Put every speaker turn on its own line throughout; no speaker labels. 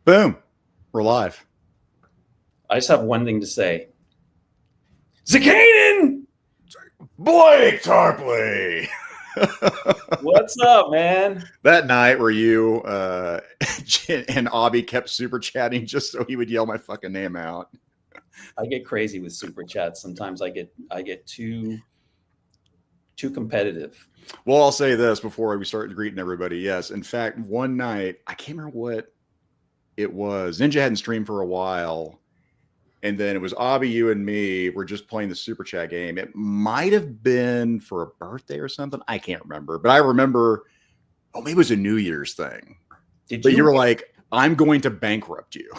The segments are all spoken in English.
Boom. We're live.
I just have one thing to say. Zakaden!
Blake Tarpley!
What's up, man?
That night where you and Abby kept super chatting just so he would yell my fucking name out.
I get crazy with super chats. Sometimes I get too competitive.
Well, I'll say this before we start greeting everybody. Yes, in fact, one night, I can't remember what it was. Ninja hadn't streamed for a while. And then it was Abby, you, and me. We're just playing the super chat game. It might have been for a birthday or something. I can't remember. But I remember, maybe it was a New Year's thing. But you were like, I'm going to bankrupt you.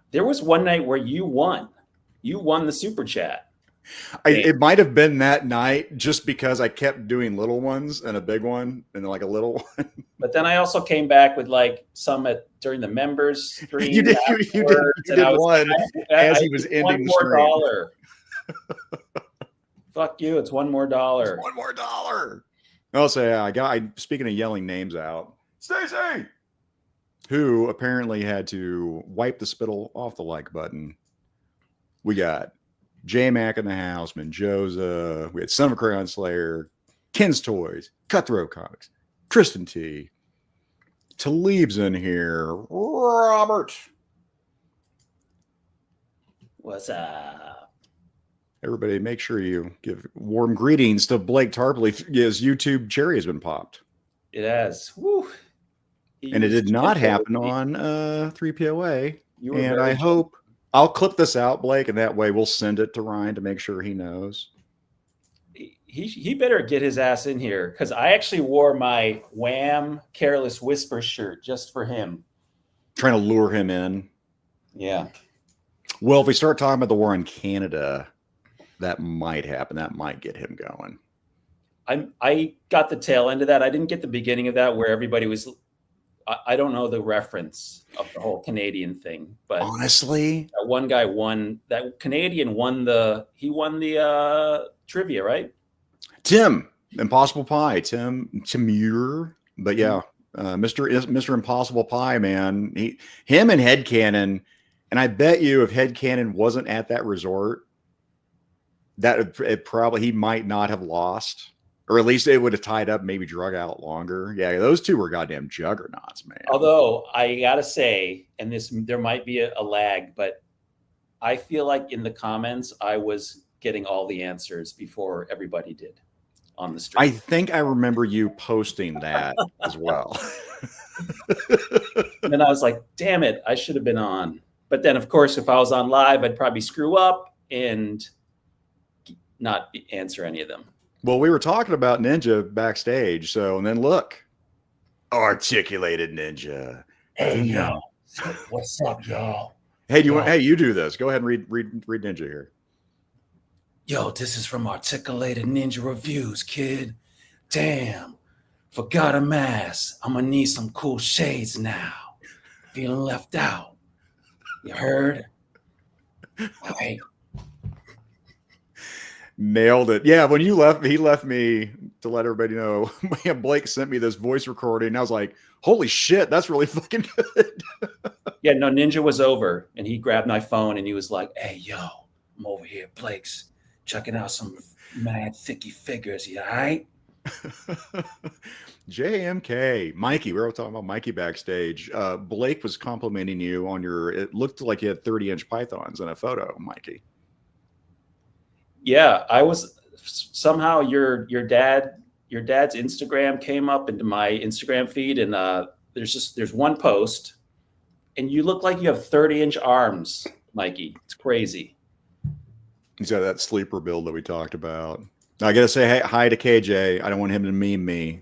There was one night where you won. You won the super chat.
It might have been that night just because I kept doing little ones and a big one and like a little one.
But then I also came back with like some during the members stream.
You did one as he was ending the stream.
$1 more. Fuck you! It's $1 more.
It's $1 more. Also, yeah, speaking of yelling names out, Stacey, who apparently had to wipe the spittle off the like button. We got J Mac in the house, Menjoza. We had Son of a Crayon Slayer, Ken's Toys, Cutthroat Comics, Tristan T. Talib's in here. Robert.
What's up?
Everybody, make sure you give warm greetings to Blake Tarpley. His YouTube cherry has been popped.
It has. Woo.
And it did not happen on 3POA. And I hope I'll clip this out, Blake, and that way we'll send it to Ryan to make sure he knows.
He better get his ass in here because I actually wore my Wham! Careless Whisper shirt just for him.
Trying to lure him in.
Yeah.
Well, if we start talking about the war in Canada, that might happen. That might get him going.
I got the tail end of that. I didn't get the beginning of that where everybody was. I don't know the reference of the whole Canadian thing, but
honestly,
that one guy won. That Canadian won the trivia, right?
Tim Impossible Pie, Tim Muir. But yeah, Mr. Impossible Pie, man. Him and Headcanon, and I bet you if Headcanon wasn't at that resort, he might not have lost. Or at least it would have tied up, maybe drug out longer. Yeah, those two were goddamn juggernauts, man.
Although I gotta say, and there might be a lag, but I feel like in the comments I was getting all the answers before everybody did on the stream.
I think I remember you posting that as well.
And I was like, damn it, I should have been on. But then, of course, if I was on live, I'd probably screw up and not answer any of them.
Well, we were talking about Ninja backstage, and then look, articulated Ninja.
Hey, yo, what's up, y'all?
Hey, you do this. Go ahead and read Ninja here.
Yo, this is from Articulated Ninja Reviews, kid. Damn, forgot a mask. I'm gonna need some cool shades now. Feeling left out. You heard? Hey.
Nailed it. Yeah, when he left me to let everybody know. Blake sent me this voice recording, and I was like, holy shit, that's really fucking good.
Yeah, no, Ninja was over, and he grabbed my phone, and he was like, hey, yo, I'm over here at Blake's, checking out some mad thicky figures. You all right?
JMK. Mikey, we were talking about Mikey backstage. Blake was complimenting you on it looked like you had 30-inch pythons in a photo, Mikey.
Yeah, I was somehow your dad's Instagram came up into my Instagram feed, and there's one post, and you look like you have 30-inch arms, Mikey. It's crazy.
He's got that sleeper build that we talked about. I gotta say hi to KJ. I don't want him to meme me.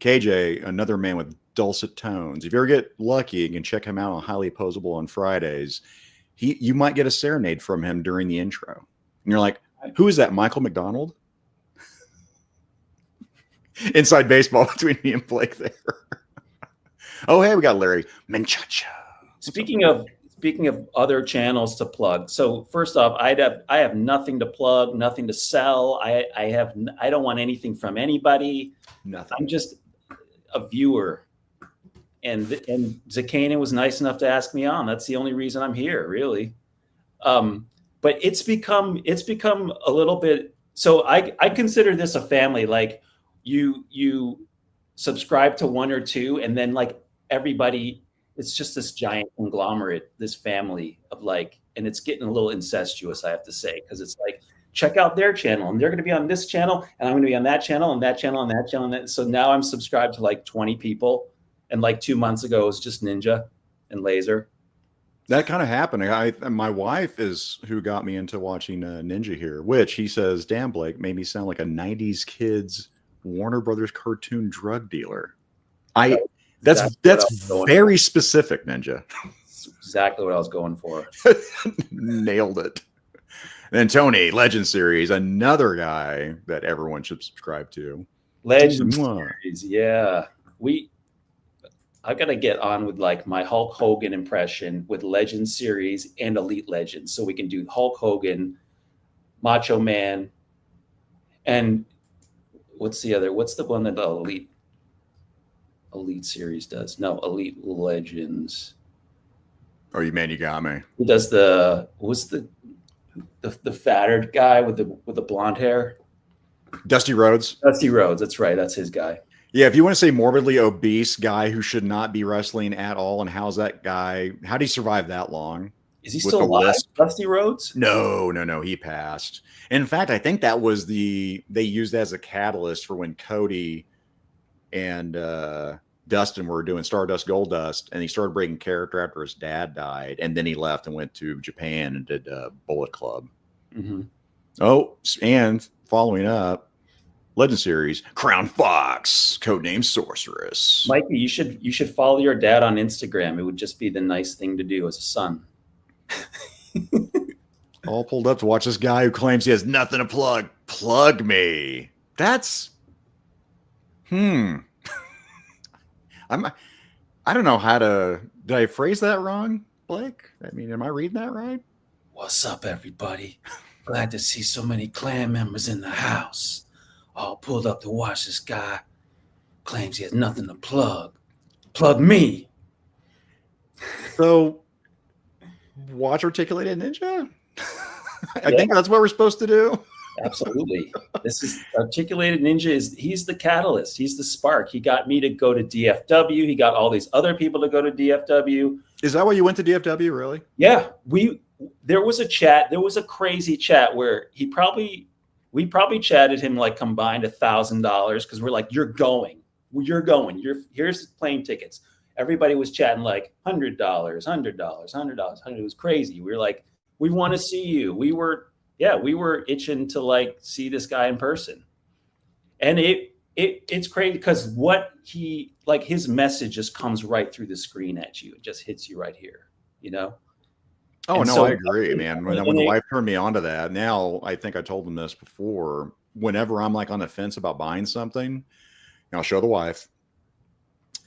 KJ, another man with dulcet tones. If you ever get lucky, you can check him out on Highly Opposable on Fridays. You might get a serenade from him during the intro, and you're like, who is that? Michael McDonald? Inside baseball between me and Blake there. Oh, hey, we got Larry Menchacha.
Speaking of other channels to plug. So first off, I have nothing to plug, nothing to sell. I don't want anything from anybody.
Nothing.
I'm just a viewer. and Zakanin was nice enough to ask me on. That's the only reason I'm here, really. But it's become a little bit. So I consider this a family. Like you subscribe to one or two, and then like everybody, it's just this giant conglomerate, this family of like, and it's getting a little incestuous, I have to say, because it's like, check out their channel, and they're going to be on this channel, and I'm going to be on that channel, and that channel, and that channel, and that. So now I'm subscribed to like 20 people, and like 2 months ago it was just Ninja and Laser.
That kind of happened. My wife is who got me into watching Ninja here, which he says, "Damn, Blake made me sound like a '90s kids Warner Brothers cartoon drug dealer." That's very specific, Ninja.
That's exactly what I was going for.
Nailed it. And then Tony, Legend Series, another guy that everyone should subscribe to.
Legend Series, yeah. I got to get on with like my Hulk Hogan impression with Legend Series and Elite Legends. So we can do Hulk Hogan, Macho Man, and what's the one that the Elite Series does? No, Elite Legends.
Oh, you got me.
Who does what's the fatter guy with the blonde hair?
Dusty Rhodes.
Dusty Rhodes, that's right. That's his guy.
Yeah, if you want to say morbidly obese guy who should not be wrestling at all, and how's that guy? How did he survive that long?
Is he still alive, Dusty Rhodes?
No, he passed. In fact, I think that was they used that as a catalyst for when Cody and Dustin were doing Stardust Goldust, and he started breaking character after his dad died, and then he left and went to Japan and did Bullet Club.
Mm-hmm.
Oh, and following up, Legend Series, Crown Fox, codename Sorceress.
Mikey, you should follow your dad on Instagram. It would just be the nice thing to do as a son.
All pulled up to watch this guy who claims he has nothing to plug. Plug me. That's I don't know how to. Did I phrase that wrong, Blake? I mean, am I reading that right?
What's up, everybody? Glad to see so many clan members in the house. All pulled up to watch this guy. Claims he has nothing to plug. Plug me.
So, watch Articulated Ninja? I think that's what we're supposed to do.
Absolutely. This is Articulated Ninja. He's the catalyst. He's the spark. He got me to go to DFW. He got all these other people to go to DFW.
Is that why you went to DFW, really?
Yeah. There was a chat. There was a crazy chat where we probably chatted him like combined $1,000 because we're like, you're going. Here's plane tickets. Everybody was chatting like $100, $100. It was crazy. We were like, we want to see you. We were itching to like see this guy in person. And it's crazy because his message just comes right through the screen at you. It just hits you right here, you know?
Oh, no, I agree, man. When the wife turned me on to that, now I think I told them this before. Whenever I'm like on the fence about buying something, I'll show the wife,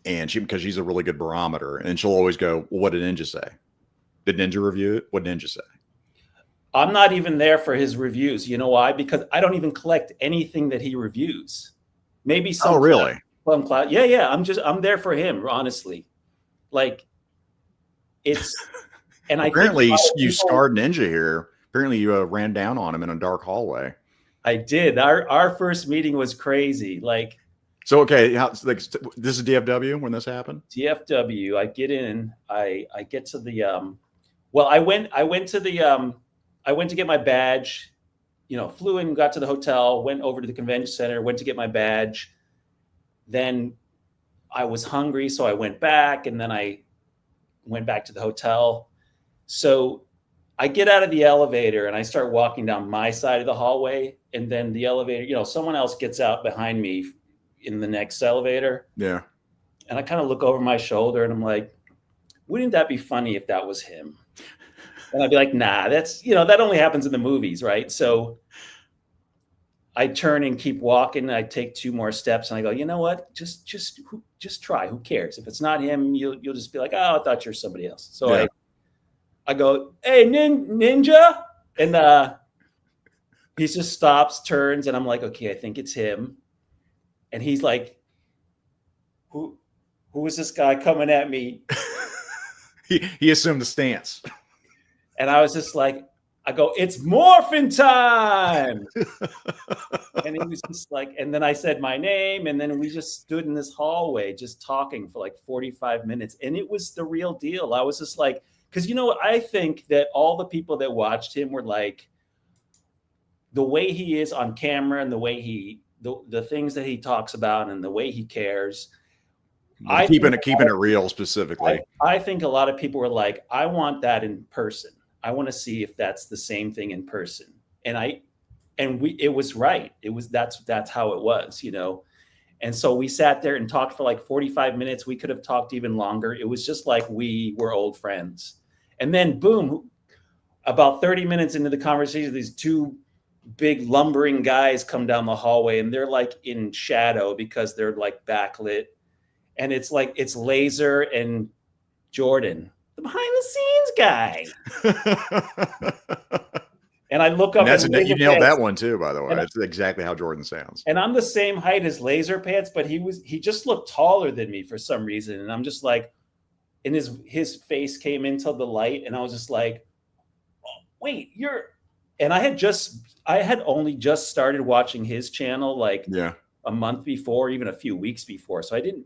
and because she's a really good barometer, and she'll always go, "Well, what did Ninja say? Did Ninja review it? What did Ninja say?"
I'm not even there for his reviews. You know why? Because I don't even collect anything that he reviews. Maybe some.
Oh, really?
Cloud. Yeah. I'm there for him, honestly. Like, it's. And
apparently you scarred Ninja here. Apparently you ran down on him in a dark hallway.
I did. Our first meeting was crazy. Like,
so okay, this is DFW when this happened.
DFW. I get in. I get to the. I went to get my badge. Flew in, got to the hotel, went over to the convention center, went to get my badge. Then I was hungry, so I went back, and then I went back to the hotel. So I get out of the elevator and I start walking down my side of the hallway, and then the elevator, someone else gets out behind me in the next elevator.
Yeah.
And I kind of look over my shoulder and I'm like, wouldn't that be funny if that was him? And I'd be like, nah, that's, that only happens in the movies, right? So I turn and keep walking. I take 2 more steps and I go, you know what? Just try. Who cares? If it's not him, you'll just be like, oh, I thought you're somebody else. So yeah. I go, hey, Ninja. And he just stops, turns, and I'm like, okay, I think it's him. And he's like, who who is this guy coming at me?
He assumed the stance.
And I was just like, I go, it's morphin' time. And he was just like, and then I said my name, and then we just stood in this hallway just talking for like 45 minutes. And it was the real deal. I was just like, because you know what? I think that all the people that watched him were like, the way he is on camera and the way the things that he talks about and the way he cares.
Keeping it real specifically.
I think a lot of people were like, I want that in person. I want to see if that's the same thing in person. And it was right. That's how it was, you know? And so we sat there and talked for like 45 minutes. We could have talked even longer. It was just like we were old friends. And then boom, about 30 minutes into the conversation, these two big lumbering guys come down the hallway and they're like in shadow because they're like backlit. And it's like, it's Laser and Jordan, the behind the scenes guy. And I look up.
You nailed that one too, by the way. That's exactly how Jordan sounds.
And I'm the same height as Laser Pants, but he just looked taller than me for some reason. And I'm just like, and his face came into the light, and I was just like, oh, wait, and I had only just started watching his channel like a month before, even a few weeks before. So I didn't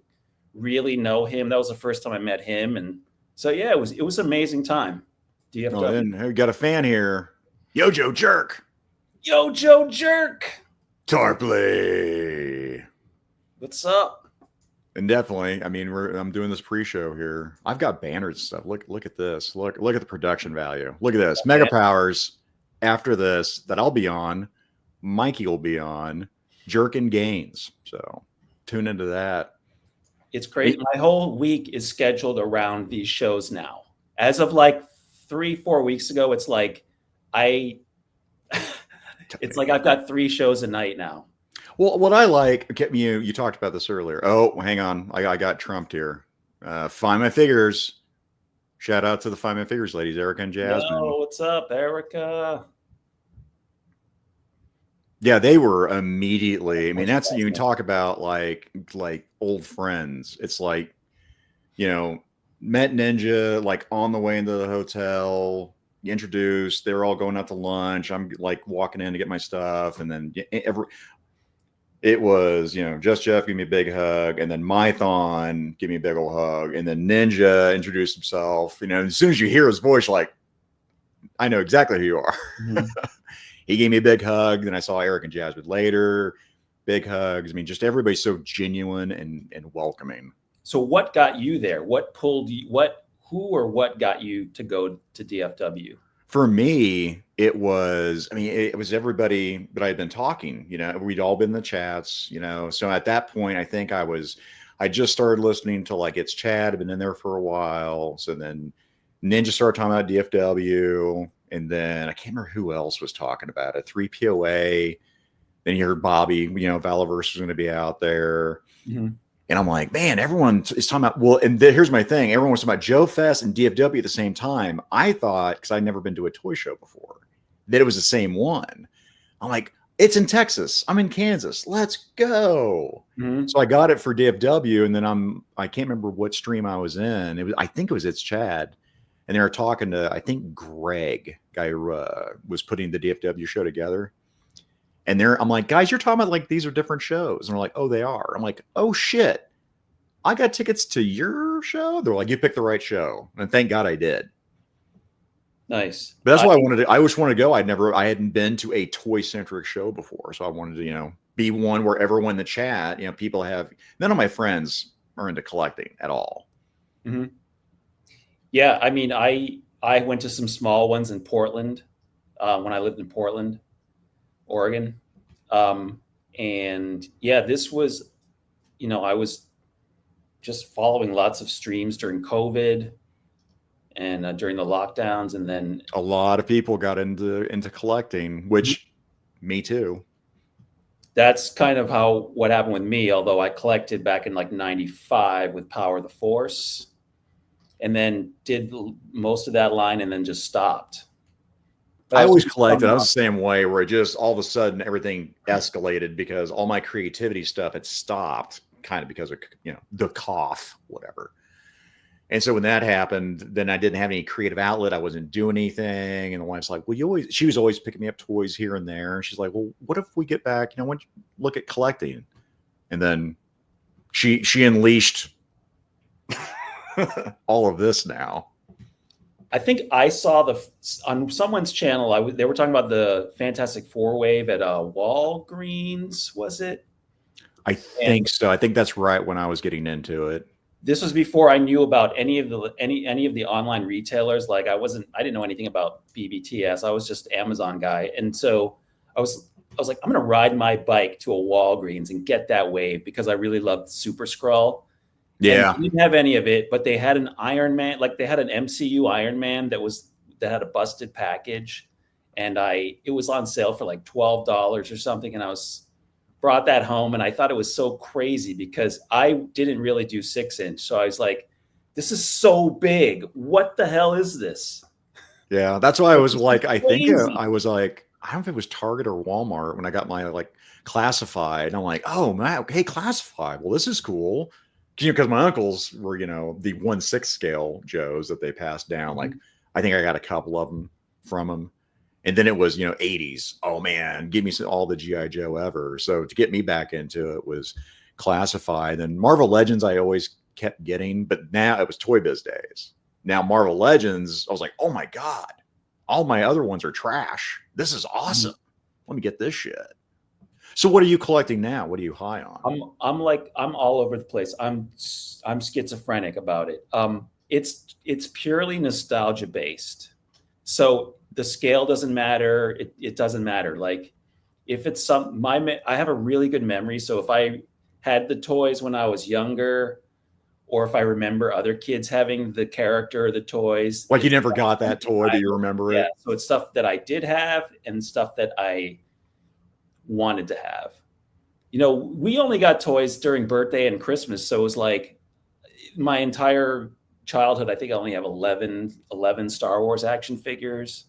really know him. That was the first time I met him. And so, yeah, it was an amazing time.
And we got a fan here. Yo, Joe Jerk.
Yo, Joe Jerk.
Tarpley.
What's up?
And definitely, I mean, I'm doing this pre-show here. I've got banners and stuff. Look at this. Look at the production value. Look at this. Okay. Mega Powers after this that I'll be on. Mikey will be on. Jerk and Gains. So tune into that.
It's crazy. My whole week is scheduled around these shows now. As of like 3-4 weeks ago, it's like it's like I've got 3 shows a night now.
Well, what I like, you talked about this earlier. Oh, hang on. I got trumped here. Find My Figures. Shout out to the Find My Figures ladies, Erica and Jasmine.
Oh, what's up, Erica?
Yeah, they were immediately. I mean, that's, you talk about like old friends. It's like, you know, met Ninja like on the way into the hotel. Introduced, they were all going out to lunch. I'm like walking in to get my stuff, and then it was, you know, Just Jeff give me a big hug, and then Mython give me a big old hug, and then Ninja introduced himself. You know, as soon as you hear his voice, like, I know exactly who you are. Mm-hmm. He gave me a big hug. Then I saw Eric and Jasmine later. Big hugs. I mean, just everybody's so genuine and welcoming.
So what got you there? What pulled you? What got you to go to DFW?
For me, it was everybody that I had been talking, you know, we'd all been in the chats, you know. So at that point, I think I just started listening to like It's Chad. I've been in there for a while. So then Ninja started talking about DFW. And then I can't remember who else was talking about it. 3POA. Then you heard Bobby, you know, Valaverse was going to be out there. Mm-hmm. And I'm like, man, everyone is talking about, well, and here's my thing. Everyone was talking about Joe Fest and DFW at the same time. I thought, because I'd never been to a toy show before, that it was the same one. I'm like, it's in Texas. I'm in Kansas. Let's go. Mm-hmm. So I got it for DFW. And then I can't remember what stream I was in. I think it was It's Chad. And they were talking to, I think, Greg, guy who was putting the DFW show together. And I'm like, guys, you're talking about like these are different shows. And they're like, oh, they are. I'm like, oh, shit. I got tickets to your show. They're like, you picked the right show. And thank God I did.
Nice.
But that's why I always wanted to go. I hadn't been to a toy centric show before. So I wanted to, you know, be one where everyone in the chat, you know, people none of my friends are into collecting at all.
Mm-hmm. Yeah. I mean, I went to some small ones in Portland when I lived in Portland, Oregon. And yeah, this was, you know, I was just following lots of streams during COVID and during the lockdowns. And then
a lot of people got into collecting, which me too.
That's kind of what happened with me. Although I collected back in like 95 with Power of the Force and then did most of that line and then just stopped.
I always collected. I was the same way where it just all of a sudden everything escalated because all my creativity stuff had stopped kind of because of, the cough, whatever. And so when that happened, then I didn't have any creative outlet. I wasn't doing anything. And the wife's like, well, she was always picking me up toys here and there. And she's like, well, what if we get back, why don't you look at collecting? And then she unleashed all of this now.
I think I saw on someone's channel, they were talking about the Fantastic Four wave at Walgreens, was it?
I think so. I think that's right when I was getting into it.
This was before I knew about any of the online retailers. Like I didn't know anything about BBTS. I was just Amazon guy. And so I was like, I'm going to ride my bike to a Walgreens and get that wave because I really loved Super Skrull.
Yeah.
And they didn't have any of it, but they had an Iron Man, like they had an MCU Iron Man that had a busted package. And it was on sale for like $12 or something. And I brought that home and I thought it was so crazy because I didn't really do 6-inch. So I was like, this is so big. What the hell is this?
Yeah. That's why I was like, I think I was like, I don't know if it was Target or Walmart when I got my like classified. And I'm like, oh man, okay, classified. Well, this is cool. Because my uncles were, the 1/6 scale Joes that they passed down. Like, I think I got a couple of them from them. And then it was, 80s. Oh man, give me all the G.I. Joe ever. So to get me back into it was classified. And Marvel Legends I always kept getting, but now it was Toy Biz days. Now Marvel Legends, I was like, oh my God, all my other ones are trash. This is awesome. Let me get this shit. So what are you collecting now? What are you high on?
I'm all over the place. I'm schizophrenic about it. It's purely nostalgia based. So the scale doesn't matter. It doesn't matter. Like if it's I have a really good memory. So if I had the toys when I was younger, or if I remember other kids having the character or the toys.
Like you never got that toy, but you remember it?
Yeah. So it's stuff that I did have and stuff that I wanted to have. We only got toys during birthday and Christmas. So it was like my entire childhood, I think I only have 11 Star Wars action figures,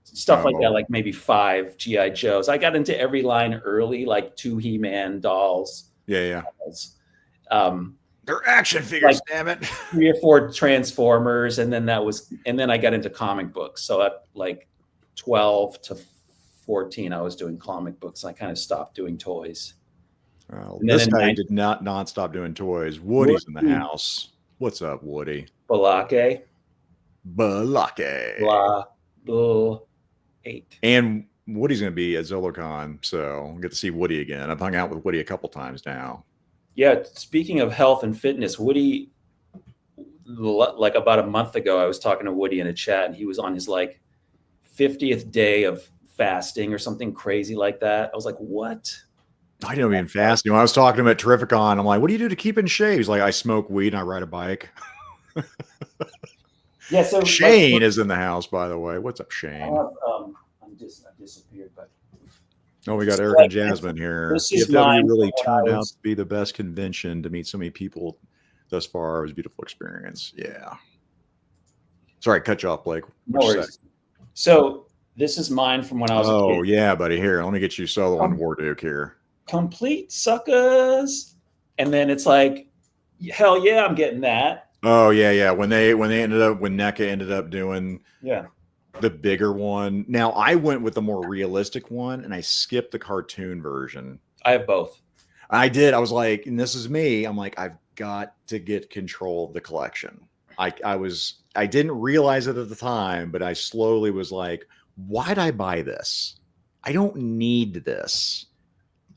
stuff like that, like maybe 5 G.I. Joes. I got into every line early, like 2 He-Man dolls.
Yeah.
Dolls.
They're action figures, like, damn it.
3 or 4 Transformers. And then I got into comic books. So at like 12 to 14, I was doing comic books. I kind of stopped doing toys.
Well, this guy did not stop doing toys. Woody's in the house. What's up, Woody?
Balake.
Blah,
8.
And Woody's going to be at ZoloCon, so we'll get to see Woody again. I've hung out with Woody a couple times now.
Yeah, speaking of health and fitness, Woody, like about a month ago, I was talking to Woody in a chat, and he was on his like 50th day of fasting or something crazy like that. I was like, what?
I didn't even fast. I was talking to him at Terrificon. I'm like, what do you do to keep in shape? He's like, I smoke weed and I ride a bike.
Yeah. So
Shane is in the house, by the way. What's up, Shane?
I disappeared, but
oh, we got Eric and Jasmine here. CFW really turned out to be the best convention to meet so many people thus far. It was a beautiful experience. Yeah. Sorry, cut you off, Blake.
No worries. So this is mine from when I was a kid.
Oh, yeah, buddy. Here, let me get you solo on War Duke here.
Complete suckers. And then it's like, hell yeah, I'm getting that.
Oh, yeah. When NECA ended up doing the bigger one. Now, I went with the more realistic one, and I skipped the cartoon version.
I have both.
I did. I was like, and this is me. I'm like, I've got to get control of the collection. I didn't realize it at the time, but I slowly was like, why'd I buy this? I don't need this.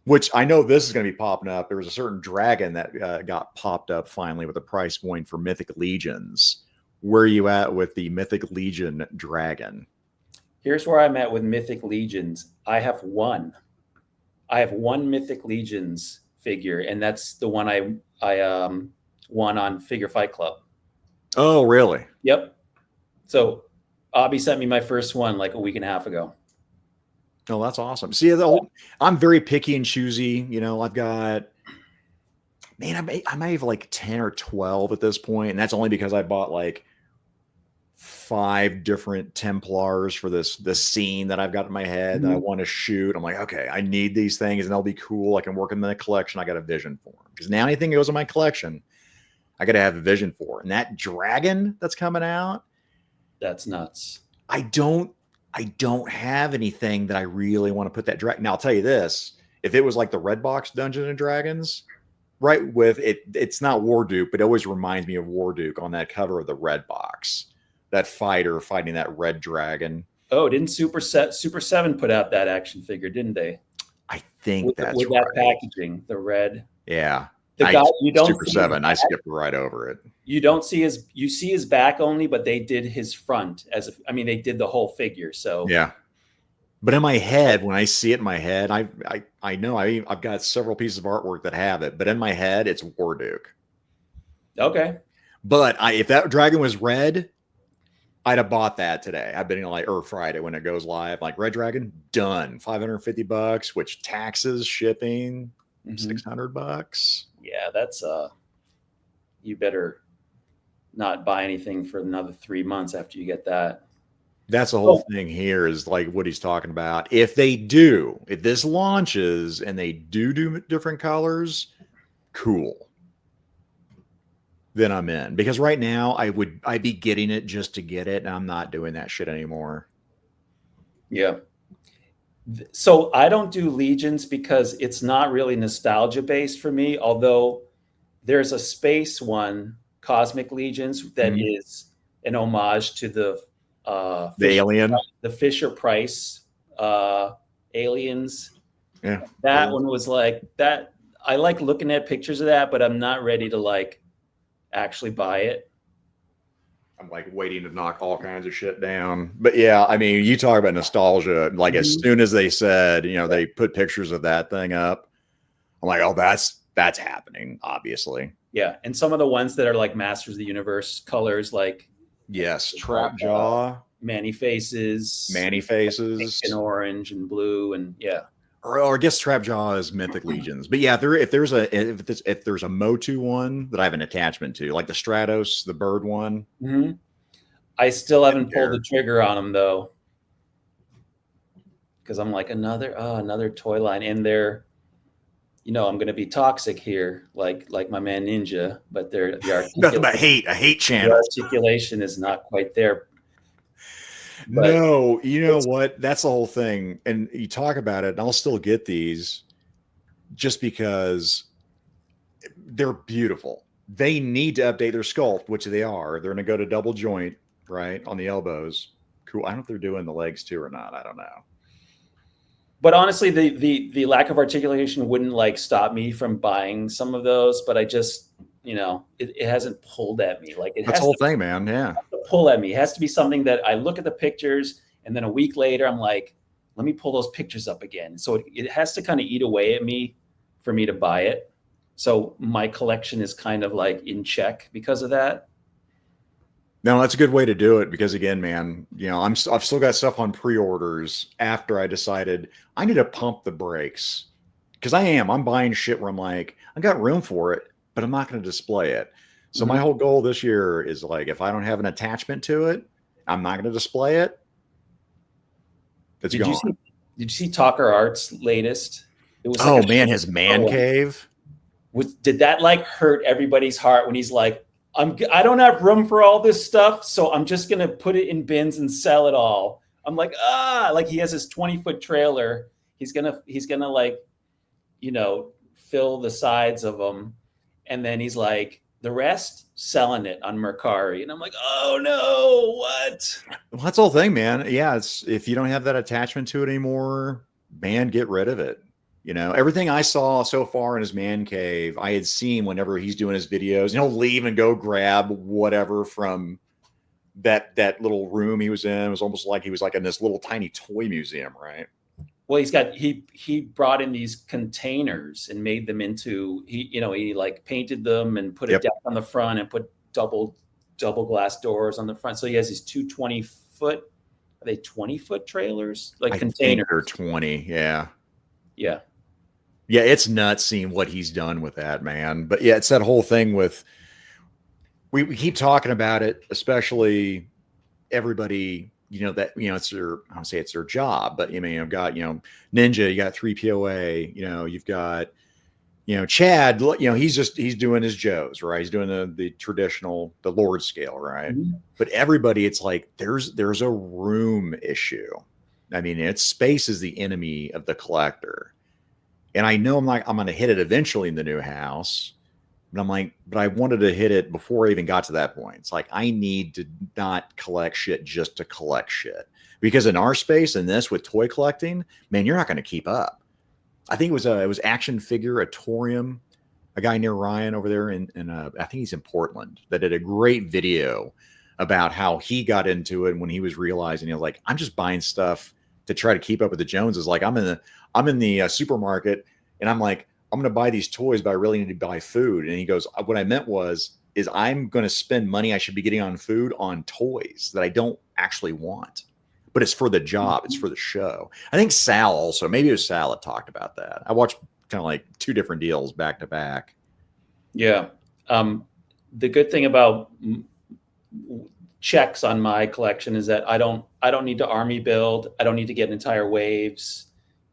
Which I know this is going to be popping up. There was a certain dragon that got popped up finally with a price point for Mythic Legions. Where are you at with the Mythic Legion dragon?
Here's where I'm at with Mythic Legions. I have one Mythic Legions figure, and that's the one I won on Figure Fight Club.
Oh, really?
Yep. So Abby sent me my first one like a week and a half ago.
Oh, that's awesome. See, I'm very picky and choosy. I've got, man, I may have like 10 or 12 at this point. And that's only because I bought like 5 different Templars for this scene that I've got in my head that I want to shoot. I'm like, okay, I need these things and they'll be cool. I can work in the collection. I got a vision for them. Because now anything that goes in my collection, I got to have a vision for. And that dragon that's coming out,
that's nuts.
I don't have anything that I really want to put that dragon. Now I'll tell you this: if it was like the Red Box Dungeons and Dragons, right? With it, it's not Warduke, but it always reminds me of Warduke on that cover of the Red Box. That fighter fighting that red dragon.
Oh, didn't Super 7 put out that action figure? Didn't they?
I think that's
with
right.
That packaging, the red.
Yeah.
The guy you don't
Super 7. I skipped right over it.
You don't see you see his back only, but they did his front they did the whole figure. So
yeah. But in my head, when I see it in my head, I know I've got several pieces of artwork that have it, but in my head, it's Warduke.
Okay.
But if that dragon was red, I'd have bought that today. I've been or Friday when it goes live, like Red Dragon, done. $550, which taxes, shipping, $600.
Yeah, that's you better not buy anything for another 3 months after you get that.
That's the whole thing here is like what he's talking about. If this launches and they do different colors, cool. Then I'm in, because right now I'd be getting it just to get it, and I'm not doing that shit anymore.
Yeah. So I don't do Legions because it's not really nostalgia based for me. Although there's a space one, Cosmic Legions, that is an homage to the
alien,
the Fisher Price aliens.
Yeah,
that one was like that. I like looking at pictures of that, but I'm not ready to actually buy it.
I'm waiting to knock all kinds of shit down. But yeah, I mean, you talk about nostalgia. As soon as they said, they put pictures of that thing up, I'm like, oh, that's happening, obviously.
Yeah, and some of the ones that are like Masters of the Universe colors,
yes, Trap Jaw,
Manny Faces,
pink
and orange and blue, and yeah.
Or I guess Trapjaw is Mythic Legions, but yeah, if there's a Motu one that I have an attachment to, like the Stratos, the bird one,
I still haven't pulled the trigger on them though, because I'm like another toy line, and they're, I'm going to be toxic here, like my man Ninja, but they're
nothing but hate, a hate channel.
The articulation is not quite there.
But no, you know what? That's the whole thing. And you talk about it, and I'll still get these just because they're beautiful. They need to update their sculpt, which they are. They're going to go to double joint, right, on the elbows. Cool. I don't know if they're doing the legs too or not. I don't know.
But honestly, the lack of articulation wouldn't stop me from buying some of those. But I just, it hasn't pulled at me.
That's the whole thing, man. Yeah.
Pull at me. It has to be something that I look at the pictures, and then a week later I'm like, let me pull those pictures up again. So it has to kind of eat away at me for me to buy it. So my collection is kind of in check because of that.
No, that's a good way to do it, because again, man, I've still got stuff on pre-orders after I decided I need to pump the brakes, because I'm buying shit where I'm like, I got room for it, but I'm not going to display it. So my whole goal this year is if I don't have an attachment to it, I'm not going to display it. It's gone.
Did you see Talker Art's latest? It was
his man cave.
Did that hurt everybody's heart when he's like, I don't have room for all this stuff, so I'm just going to put it in bins and sell it all. I'm like, he has his 20-foot trailer. He's going to fill the sides of them. And then he's like, the rest selling it on Mercari. And I'm like, oh no, what?
Well, that's the whole thing, man. Yeah. It's, if you don't have that attachment to it anymore, man, get rid of it. Everything I saw so far in his man cave, I had seen whenever he's doing his videos, and he'll leave and go grab whatever from that little room he was in. It was almost like he was in this little tiny toy museum, right?
Well, he brought in these containers and made them into, he painted them and put a deck on the front and put double glass doors on the front. So he has these two 20-foot, are they 20-foot trailers? Containers.
They're 20. Yeah.
Yeah.
Yeah. It's nuts seeing what he's done with that, man. But yeah, it's that whole thing with, we keep talking about it, especially everybody, it's their, I don't say it's their job, but you've got, Ninja, you got 3POA, you've got, Chad, he's doing his Joes, right? He's doing the traditional, the Lord scale, right?
Mhm.
But everybody, it's like there's a room issue. I mean, it's space is the enemy of the collector. And I know I'm going to hit it eventually in the new house. But I'm like, but I wanted to hit it before I even got to that point. It's like, I need to not collect shit just to collect shit. Because in our space, in this with toy collecting, man, you're not going to keep up. I think it was Action Figure Atorium, a guy near Ryan over there I think he's in Portland, that did a great video about how he got into it when he was realizing, he was like, I'm just buying stuff to try to keep up with the Joneses. Like I'm in the supermarket and I'm like, I'm going to buy these toys, but I really need to buy food. And he goes, what I meant is I'm going to spend money I should be getting on food on toys that I don't actually want, but it's for the job. It's for the show. I think Sal also, maybe it was Sal that talked about that. I watched kind of like two different deals back to back.
Yeah. The good thing about checks on my collection is that I don't need to army build. I don't need to get entire waves.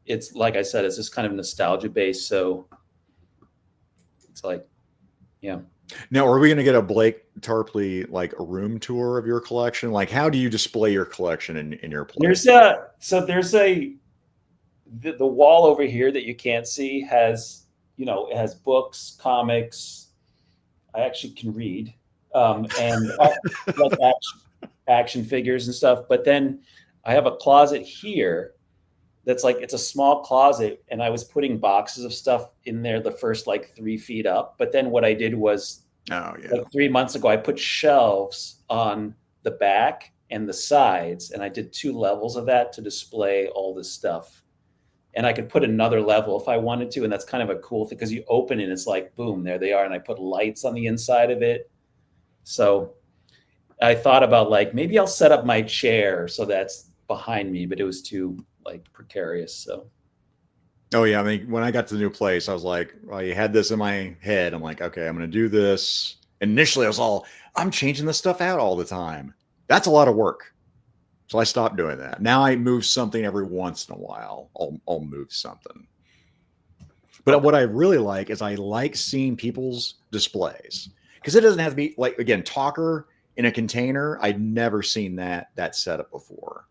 It's like I said, it's just kind of nostalgia based. So it's like, yeah.
Now, are we going to get a Blake Tarpley, like a room tour of your collection? Like, how do you display your collection in your place?
There's the wall over here that you can't see has, it has books, comics. I actually can read, and like action figures and stuff. But then I have a closet here that's like, it's a small closet, and I was putting boxes of stuff in there the first like 3 feet up. But then what I did was, like 3 months ago, I put shelves on the back and the sides, and I did 2 levels of that to display all this stuff. And I could put another level if I wanted to, and that's kind of a cool thing because you open it, and it's like, boom, there they are. And I put lights on the inside of it. So I thought about like, maybe I'll set up my chair so that's behind me, but it was too like precarious. So.
Oh yeah, I mean, when I got to the new place, I was like, well, you had this in my head. I'm like, okay, I'm going to do this. Initially, I was all, I'm changing this stuff out all the time. That's a lot of work. So I stopped doing that. Now I move something every once in a while. I'll move something. But what I really like is I like seeing people's displays because it doesn't have to be like, again, Talker in a container. I'd never seen that setup before.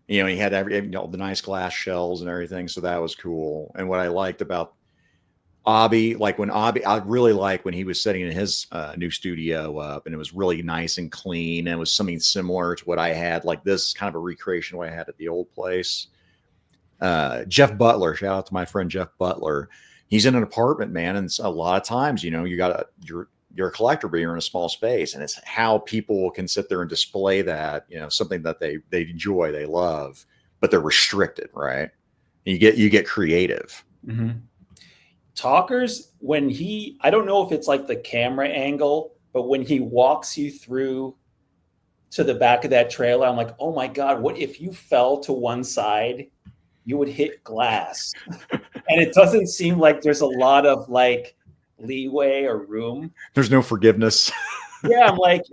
He had the nice glass shells and everything. So that was cool. And what I liked about Abby, I really like when he was setting in his new studio up and it was really nice and clean. And it was something similar to what I had, like this kind of a recreation of what I had at the old place. Jeff Butler, shout out to my friend Jeff Butler. He's in an apartment, man. And a lot of times, you're a collector, but you're in a small space. And it's how people can sit there and display that, something that they enjoy, they love, but they're restricted, right? And you get creative.
Mm-hmm. Talkers, I don't know if it's like the camera angle, but when he walks you through to the back of that trailer, I'm like, oh my God, what if you fell to one side, you would hit glass. And it doesn't seem like there's a lot of like leeway or room.
There's no forgiveness.
Yeah, I'm like,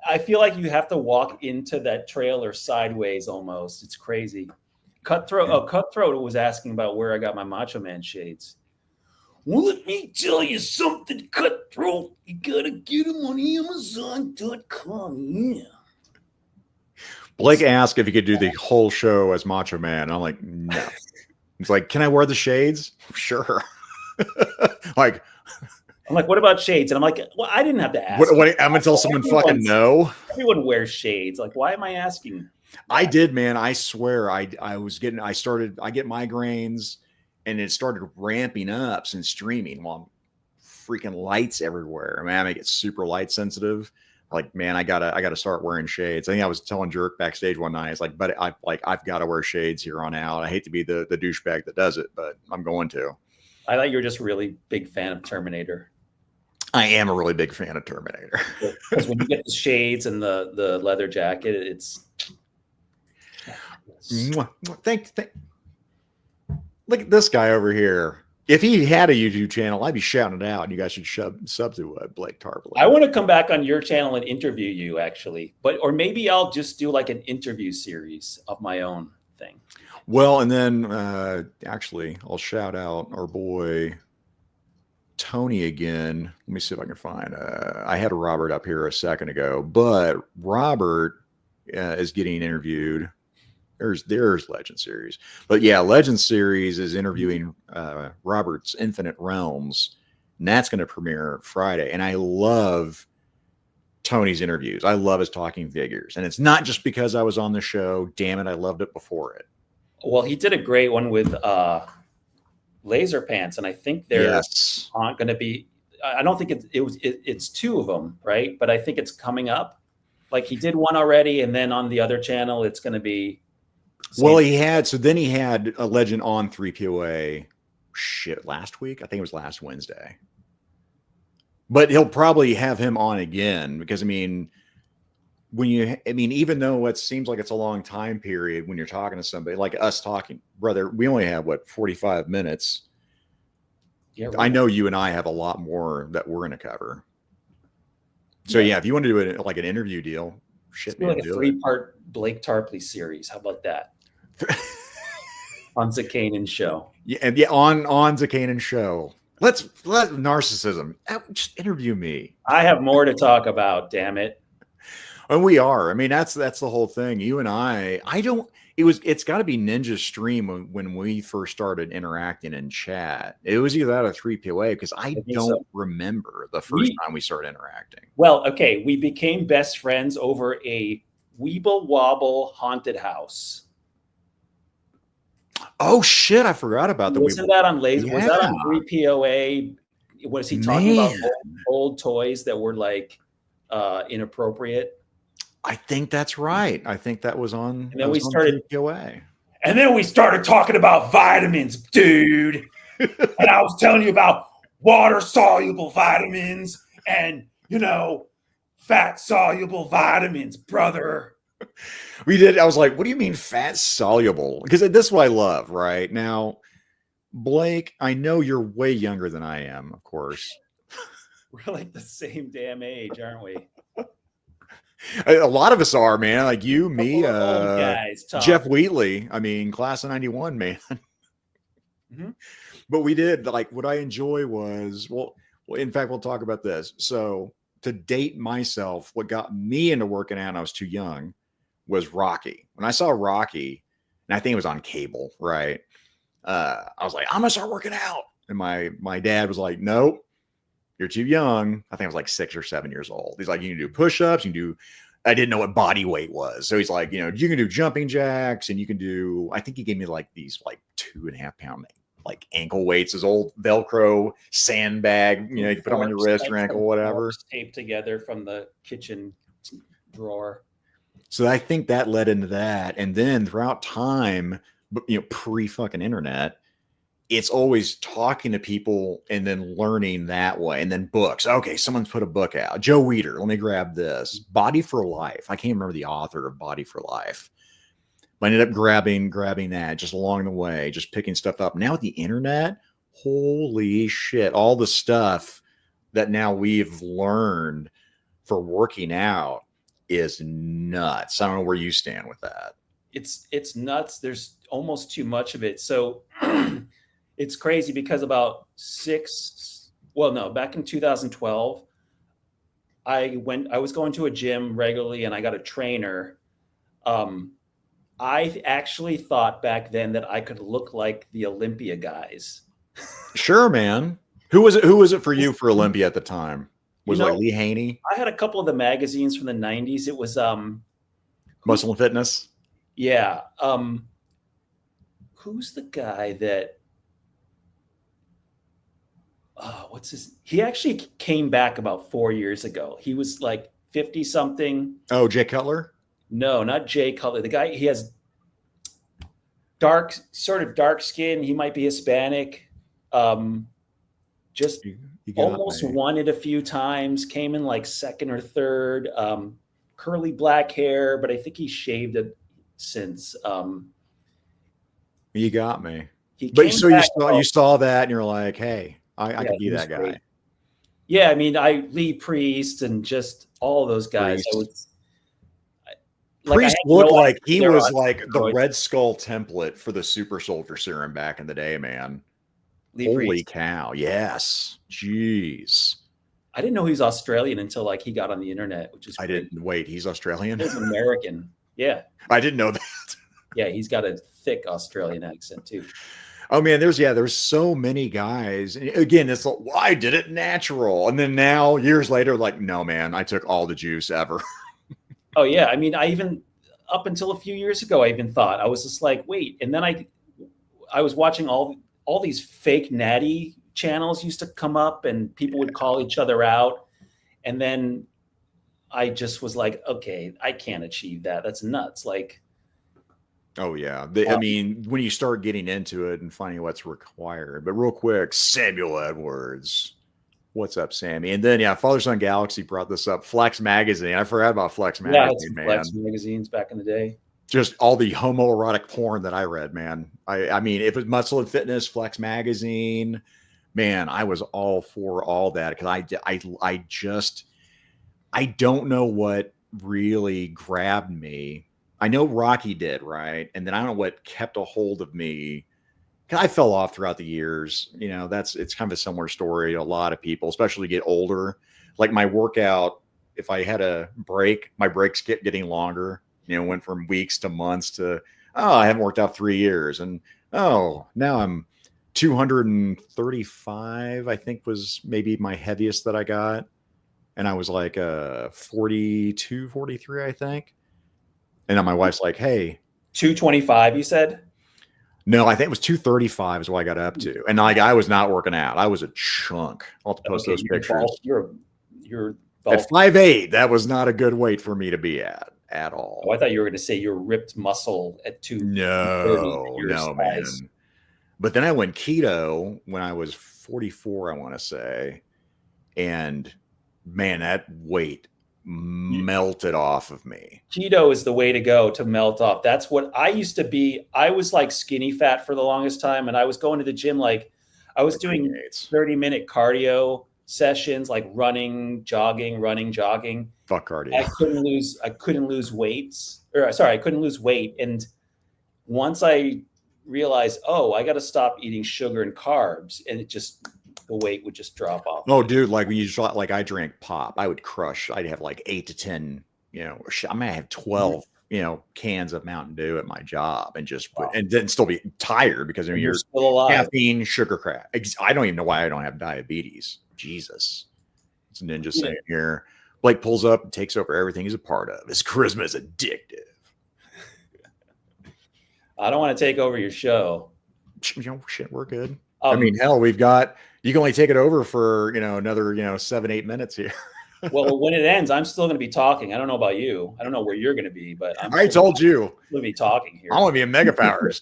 I feel like you have to walk into that trailer sideways almost. It's crazy. Cutthroat was asking about where I got my Macho Man shades. Well, let me tell you something, Cutthroat. You gotta get them on Amazon.com. Yeah.
Blake asked if he could do the whole show as Macho Man. And I'm like, no. He's like, can I wear the shades? Sure. Like,
I'm like, what about shades? And I'm like, well, I didn't have to ask.
I'm gonna tell someone fucking no.
Everyone wears shades. Like, why am I asking?
I did, man. I swear. I get migraines and it started ramping up since streaming. Well, freaking lights everywhere. Man, I get super light sensitive. Like, man, I gotta start wearing shades. I think I was telling Jerk backstage one night. It's like, but I've got to wear shades here on out. I hate to be the douchebag that does it, but I'm going to.
I thought you were just a really big fan of Terminator.
I am a really big fan of Terminator.
Because when you get the shades and the leather jacket, it's.
Thank. Look at this guy over here. If he had a YouTube channel, I'd be shouting it out, and you guys should sub to Blake Tarpley.
I want to come back on your channel and interview you, actually, or maybe I'll just do like an interview series of my own thing.
Well, and then actually, I'll shout out our boy Tony again. Let me see if I can find. I had Robert up here a second ago, but Robert is getting interviewed. There's Legend Series, but yeah, Legend Series is interviewing Robert's Infinite Realms, and that's going to premiere Friday. And I love Tony's interviews. I love his talking figures, and it's not just because I was on the show. Damn it, I loved it before it.
Well, he did a great one with Laser Pants, and I think they're not going to be. I don't think it's two of them, right? But I think it's coming up. Like he did one already, and then on the other channel, it's going to be.
Well, he had a Legend on 3POA last week. I think it was last Wednesday. But he'll probably have him on again because, I mean, even though it seems like it's a long time period when you're talking to somebody like us talking, brother, we only have 45 minutes. Yeah, I know you and I have a lot more that we're going to cover. So yeah, if you want to do it like an interview deal,
like a 3-part Blake Tarpley series. How about that? On Zakanin Show.
Yeah, and on Zakanin Show. Let's narcissism. Just interview me.
I have more to talk about. Damn it.
And we are. I mean, that's the whole thing. You and I don't. It's got to be Ninja's stream when we first started interacting in chat. It was either that or 3POA because I don't remember the first time we started interacting.
Well, okay, we became best friends over a Weeble Wobble haunted house.
Oh shit! I forgot about the.
Wasn't that on Laser? Yeah. Was that on 3POA? Was he talking about old toys that were like inappropriate?
I think that's right. I think that was on.
And then we started
3POA.
And then we started talking about vitamins, dude. And I was telling you about water soluble vitamins and fat soluble vitamins, brother.
We did. I was like, what do you mean fat soluble? Because this is what I love right now. Blake, I know you're way younger than I am, of course.
We're like the same damn age, aren't we?
A lot of us are, man. Like you, me,
guys,
Jeff Wheatley. I mean, class of 91, man. Mm-hmm. But we did, like, what I enjoy was, well, in fact, we'll talk about this. So to date myself, what got me into working out, and I was too young, was Rocky. When I saw Rocky, and I think it was on cable, right? I was like, I'm gonna start working out. And my dad was like, nope, you're too young. I think I was like 6 or 7 years old. He's like, you can do push-ups, I didn't know what body weight was. So he's like, you can do jumping jacks, and you can do, I think he gave me like these like 2.5 pound like ankle weights, his old Velcro sandbag, you put them on your wrist or ankle, whatever.
Taped together from the kitchen drawer.
So I think that led into that. And then throughout time, pre-fucking internet, it's always talking to people and then learning that way. And then books. Okay, someone's put a book out. Joe Weider, let me grab this. Body for Life. I can't remember the author of Body for Life. I ended up grabbing that just along the way, just picking stuff up. Now with the internet, holy shit, all the stuff that now we've learned for working out is nuts. I don't know where you stand with that.
It's nuts. There's almost too much of it. So it's crazy because back in 2012, I was going to a gym regularly and I got a trainer. I actually thought back then that I could look like the Olympia guys.
Sure, man. Who was it for you for Olympia at the time? Was it like Lee Haney?
I had a couple of the magazines from the 90s. It was
Muscle and Fitness.
Yeah. Who's the guy that he actually came back about 4 years ago. He was like 50 something.
Oh, Jay Cutler?
No, not Jay Cutler. The guy, he has sort of dark skin. He might be Hispanic. Just almost won it a few times, came in like second or third, curly black hair, but I think he shaved it since.
You got me.
He
But
came
so
back.
you saw that and you're like, hey, I
Yeah,
could be
he was
that guy.
great. Yeah, I mean, Lee Priest and just all those guys. I
Priest.
was like, I had
Priest looked
no
like
idea
he
they were
was
on
like the
steroids.
Red Skull template for the Super Soldier Serum back in the day, man.
Lee
Holy
Priest.
cow. Yes. Jeez.
I didn't know he was Australian until like he got on the internet, which is
I
crazy.
didn't wait. He's Australian.
He's American. Yeah.
I didn't know that.
Yeah, he's got a thick Australian accent too.
Oh man, there's so many guys. And again, it's like, well, I did it natural. And then now, years later, like, no, man, I took all the juice ever.
Oh yeah. I mean, I even up until a few years ago, I even thought I was just like, wait. And then I was watching all these fake natty channels used to come up and people would call each other out. And then I just was like, okay, I can't achieve that. That's nuts. Like,
Oh yeah. I mean, when you start getting into it and finding what's required. But real quick, Samuel Edwards. What's up, Sammy? And then Father Son Galaxy brought this up. Flex Magazine. I forgot about Flex Magazine, man.
Flex magazines back in the day.
Just all the homoerotic porn that I read, man. I mean, if it's Muscle and Fitness, Flex Magazine, man, I was all for all that because I don't know what really grabbed me. I know Rocky did, right? And then I don't know what kept a hold of me. I fell off throughout the years. It's kind of a similar story. A lot of people, especially get older, like my workout, if I had a break, my breaks kept getting longer, went from weeks to months to, I haven't worked out 3 years. And, now I'm 235, I think was maybe my heaviest that I got. And I was like 42, 43, I think. And then my wife's like, hey.
225, you said?
No, I think it was 235 is what I got up to. And like I was not working out. I was a chunk. I'll have to post those pictures.
You're
at 5'8", that was not a good weight for me to be at all.
Oh, I thought you were going to say you're ripped muscle at
230. No, man. But then I went keto when I was 44, I want to say. And man, that weight melted off of me.
Keto is the way to go to melt off. That's what I used to be. I was like skinny fat for the longest time. And I was going to the gym. Like I was doing 30-minute cardio sessions, like running, jogging.
Fuck cardio.
I couldn't lose weights I couldn't lose weight. And once I realized, I got to stop eating sugar and carbs, and the weight would just drop off.
Oh, dude, like when you shot, like I drank pop, I would crush. I'd have like 8 to 10, I might have 12, cans of Mountain Dew at my job and and then still be tired because you're
still alive.
Caffeine, sugar crack. I don't even know why I don't have diabetes. Jesus. It's a ninja saying here. Blake pulls up and takes over everything he's a part of. His charisma is addictive.
I don't want to take over your show.
Shit, we're good. I mean, hell, you can only take it over for, another, 7-8 minutes here.
Well, when it ends, I'm still going to be talking. I don't know about you. I don't know where you're going to be, but
I told you.
I'm going to be talking here.
I want to be in Mega Powers.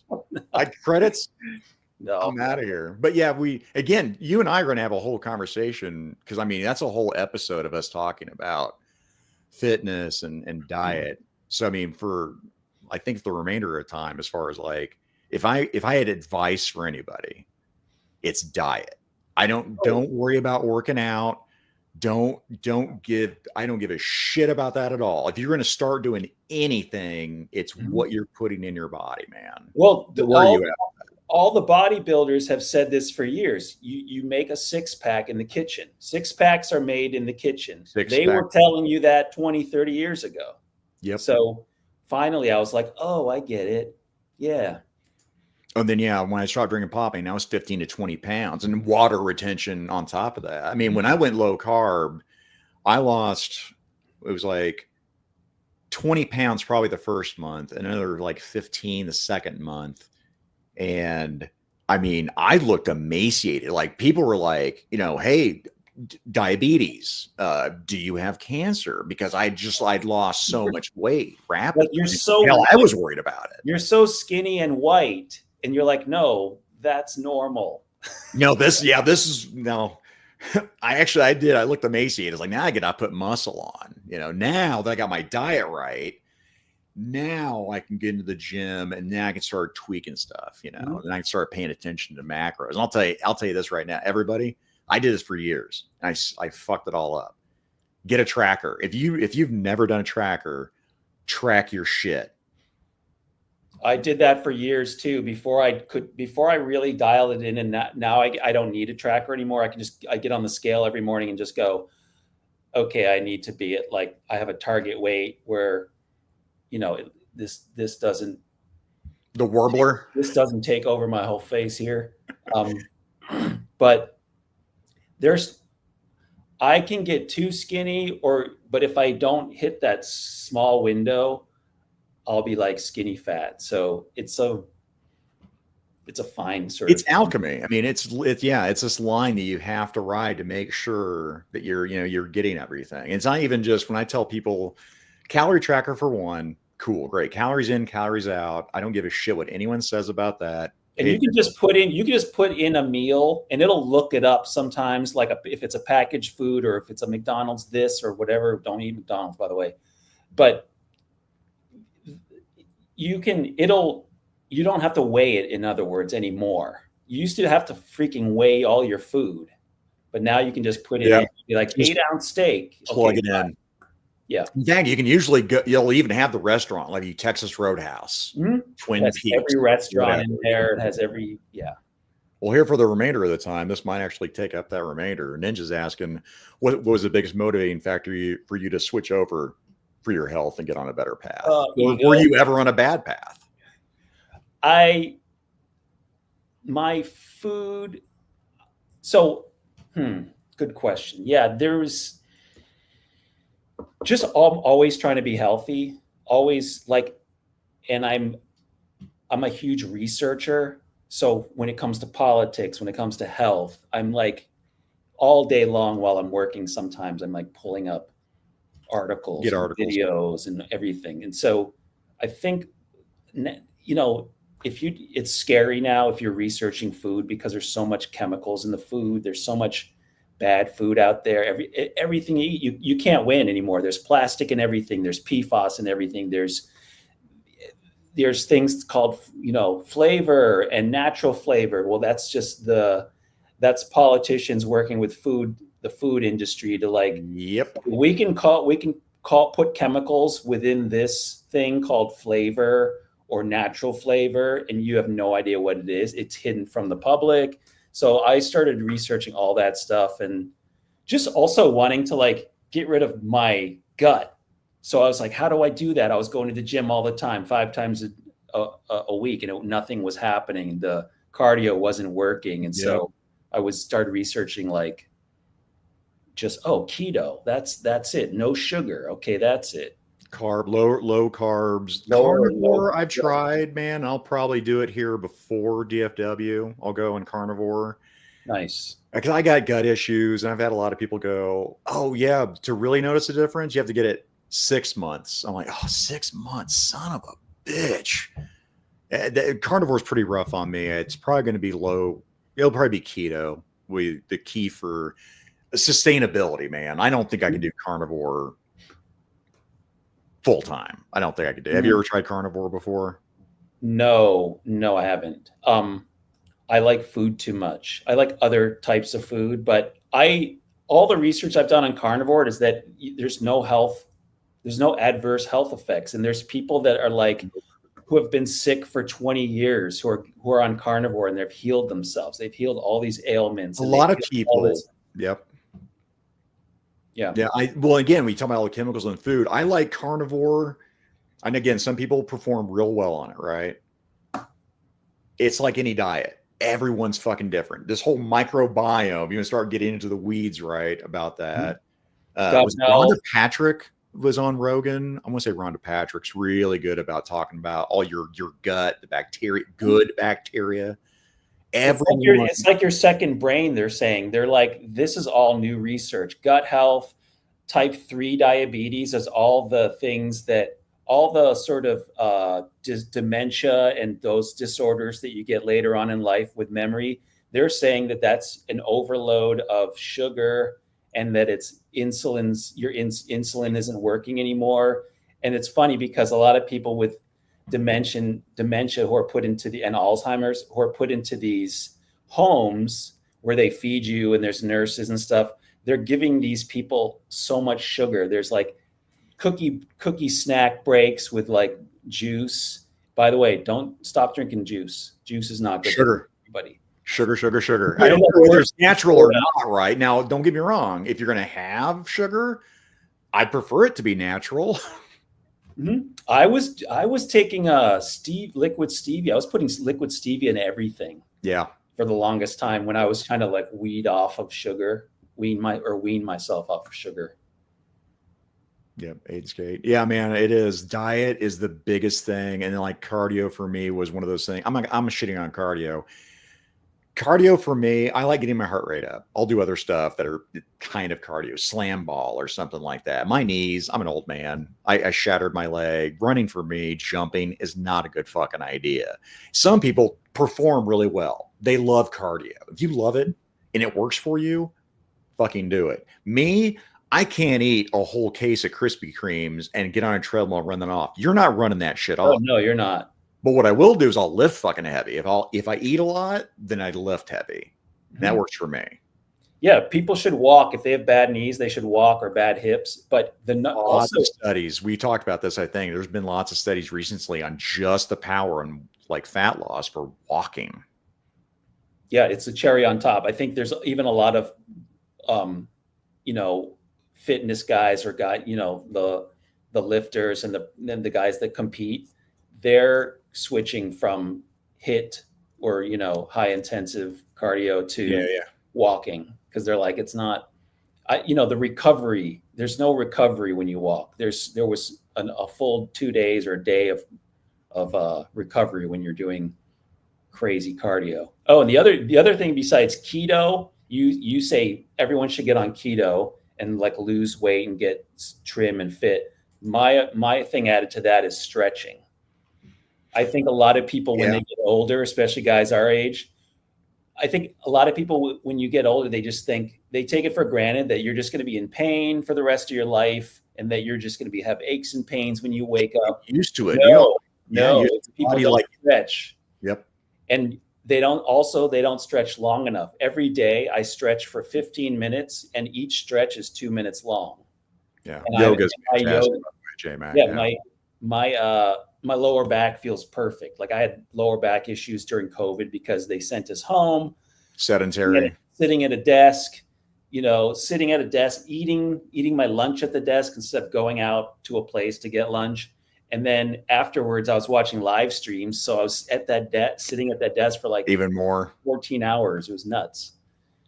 Like credits.
No,
I'm out of here. But yeah, you and I are going to have a whole conversation because I mean, that's a whole episode of us talking about fitness and diet. So, I mean, I think the remainder of time, as far as like, if I had advice for anybody, it's diet. I don't worry about working out. I don't give a shit about that at all. If you're going to start doing anything, it's what you're putting in your body, man.
Well, all the bodybuilders have said this for years. You make a 6-pack in the kitchen. 6-packs are made in the kitchen. They were telling you that 20, 30 years ago.
Yep.
So finally I was like, oh, I get it. Yeah.
And then, when I started drinking popping, now it's 15 to 20 pounds and water retention on top of that. I mean, when I went low carb, I lost, it was like 20 pounds probably the first month, and another like 15 the second month. And I mean, I looked emaciated. Like people were like, hey, diabetes, do you have cancer? Because I'd lost so much weight rapidly.
Like
I was worried about it.
You're so skinny and white, and you're like, no, that's normal.
No, this is no. I did. I looked emaciated. It's like, now I got to put muscle on. Now that I got my diet right, Now I can get into the gym and now I can start tweaking stuff, and I can start paying attention to macros. And I'll tell you this right now, everybody, I did this for years. And I fucked it all up. Get a tracker. If you've never done a tracker, track your shit.
I did that for years too. Before I really dialed it in, and now I don't need a tracker anymore. I get on the scale every morning and just go, okay, I need to be at, like, I have a target weight where, this doesn't,
The warbler.
this doesn't take over my whole face here. But I can get too skinny, but if I don't hit that small window, I'll be like skinny fat. So it's a fine sort of.
It's alchemy. I mean, it's this line that you have to ride to make sure that you're getting everything. It's not even just when I tell people calorie tracker for one, cool, great. Calories in, calories out. I don't give a shit what anyone says about that.
And you can just put in a meal and it'll look it up sometimes, like if it's a packaged food or if it's a McDonald's this or whatever. Don't eat McDonald's, by the way. But you don't have to weigh it, in other words, anymore. You used to have to freaking weigh all your food, but now you can just put it in, be like 8-ounce steak.
Plug it in.
Yeah.
Yeah, you can usually you'll even have the restaurant, like Texas Roadhouse, Twin Peaks.
Every restaurant in there, it has
Well, here for the remainder of the time, this might actually take up that remainder. Ninja's asking, what was the biggest motivating factor for you to switch over for your health and get on a better path? Were you ever on a bad path?
My food. So, good question. Yeah, there's just always trying to be healthy, always and I'm a huge researcher. So when it comes to politics, when it comes to health, I'm like all day long while I'm working, sometimes I'm like pulling up articles, videos and everything. And so I think, it's scary now if you're researching food because there's so much chemicals in the food. There's so much bad food out there. Everything you eat, you can't win anymore. There's plastic in everything. There's PFAS in everything. There's things called, flavor and natural flavor. Well, that's politicians working with the food industry to we can put chemicals within this thing called flavor or natural flavor, and you have no idea what it is. It's hidden from the public. So I started researching all that stuff and just also wanting to get rid of my gut. So I was like, how do I do that? I was going to the gym all the time, 5 times a week, and nothing was happening. The cardio wasn't working. And so I started researching keto. That's it. No sugar. Okay, that's it.
Low carbs. Carnivore, I've tried, man. I'll probably do it here before DFW. I'll go in carnivore.
Nice.
Because I got gut issues, and I've had a lot of people go, oh, yeah, to really notice the difference, you have to get it 6 months. I'm like, 6 months, son of a bitch. Carnivore is pretty rough on me. It's probably going to be low. It'll probably be keto. The key for sustainability, man. I don't think I can do carnivore full time. I don't think I could do. Have you ever tried carnivore before?
No, I haven't. I like food too much. I like other types of food, but all the research I've done on carnivore is that there's no adverse health effects. And there's people that are who have been sick for 20 years who are on carnivore and they've healed themselves. They've healed all these ailments.
A lot of people. Yep. Yeah. Well, again, we talk about all the chemicals in food. I like carnivore. And again, some people perform real well on it, right? It's like any diet. Everyone's fucking different. This whole microbiome, you start getting into the weeds, right? About that. Rhonda Patrick was on Rogan. I'm going to say Rhonda Patrick's really good about talking about all your gut, the bacteria, good bacteria.
It's like your second brain, they're saying. They're like, this is all new research. Gut health, type 3 diabetes is all the sort of dementia and those disorders that you get later on in life with memory. They're saying that that's an overload of sugar and that your insulin isn't working anymore. And it's funny because a lot of people with dementia who are put into and Alzheimer's who are put into these homes where they feed you and there's nurses and stuff, they're giving these people so much sugar. There's like cookie snack breaks with like juice. By the way, don't stop drinking juice. Juice is not good for everybody.
Sugar. I don't know whether it's natural or not, right? Now, don't get me wrong. If you're going to have sugar, I prefer it to be natural.
Mm-hmm. I was taking liquid stevia. I was putting liquid stevia in everything.
Yeah.
For the longest time when I was trying to like wean myself off of sugar.
Yeah, age skate. Yeah, man, it is. Diet is the biggest thing, and then like cardio for me was one of those things. I'm shitting on cardio. Cardio for me, I like getting my heart rate up. I'll do other stuff that are kind of cardio, slam ball or something like that. My knees, I'm an old man. I shattered my leg. Running for me, jumping is not a good fucking idea. Some people perform really well. They love cardio. If you love it and it works for you, fucking do it. Me, I can't eat a whole case of Krispy Kremes and get on a treadmill and run them off. You're not running that shit off.
Oh, no, you're not.
But what I will do is I'll lift fucking heavy. If I eat a lot, then I lift heavy. Mm-hmm. That works for me.
Yeah, people should walk. If they have bad knees, they should walk, or bad hips. But
lots of studies. We talked about this, I think. There's been lots of studies recently on just the power and like fat loss for walking.
Yeah, it's a cherry on top. I think there's even a lot of fitness guys or the lifters and the guys that compete, they're switching from HIIT or high intensive cardio to walking because they're like, it's not the recovery, there's no recovery when you walk. There was a full 2 days or a day of recovery when you're doing crazy cardio. Oh, and the other thing besides keto, you say everyone should get on keto and like lose weight and get trim and fit. My thing added to that is stretching. I think a lot of people when they get older, especially guys our age, I think a lot of people when you get older, they just think they take it for granted that you're just going to be in pain for the rest of your life and that you're just going to have aches and pains when you wake up.
Used to it.
No, people don't stretch.
Yep.
And they don't stretch long enough. Every day I stretch for 15 minutes and each stretch is 2 minutes long.
Yeah. Yoga's fantastic.
My lower back feels perfect. Like I had lower back issues during COVID because they sent us home.
Sedentary.
Sitting at a desk, eating my lunch at the desk instead of going out to a place to get lunch. And then afterwards I was watching live streams. So I was at that sitting at that desk for like
even more
14 hours. It was nuts.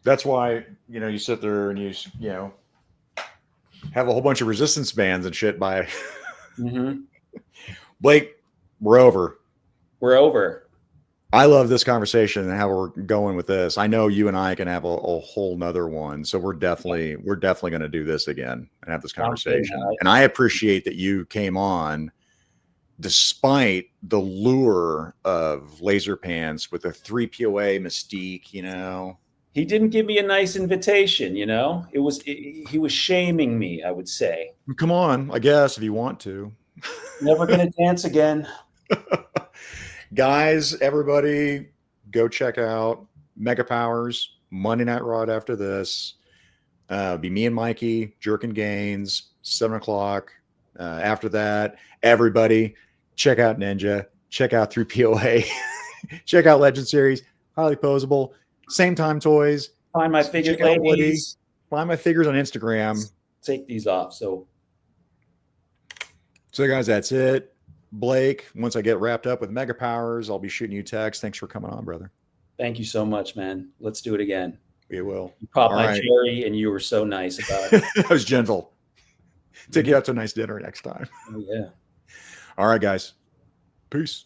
That's why, you sit there and you have a whole bunch of resistance bands and shit by
mm-hmm.
Blake, we're over.
I
love this conversation and how we're going with this. I know you and I can have a whole nother one. So we're definitely going to do this again and have this conversation. And I appreciate that you came on despite the lure of laser pants with a 3POA mystique,
He didn't give me a nice invitation, he was shaming me, I would say.
Come on, I guess, if you want to.
Never gonna dance again.
Guys, everybody go check out Mega Powers Monday Night Raw after this. Be me and Mikey jerking gains 7:00. After that, everybody check out Ninja, check out 3POA, check out Legend Series, highly posable, same time toys.
Find my figures, ladies.
Find my figures on Instagram.
Take these off. So
guys, that's it. Blake, once I get wrapped up with Mega Powers, I'll be shooting you text. Thanks for coming on, brother.
Thank you so much, man. Let's do it again.
We will.
You popped my cherry and you were so nice about it.
I was gentle. Take you out to a nice dinner next time.
Oh, yeah.
All right, guys. Peace.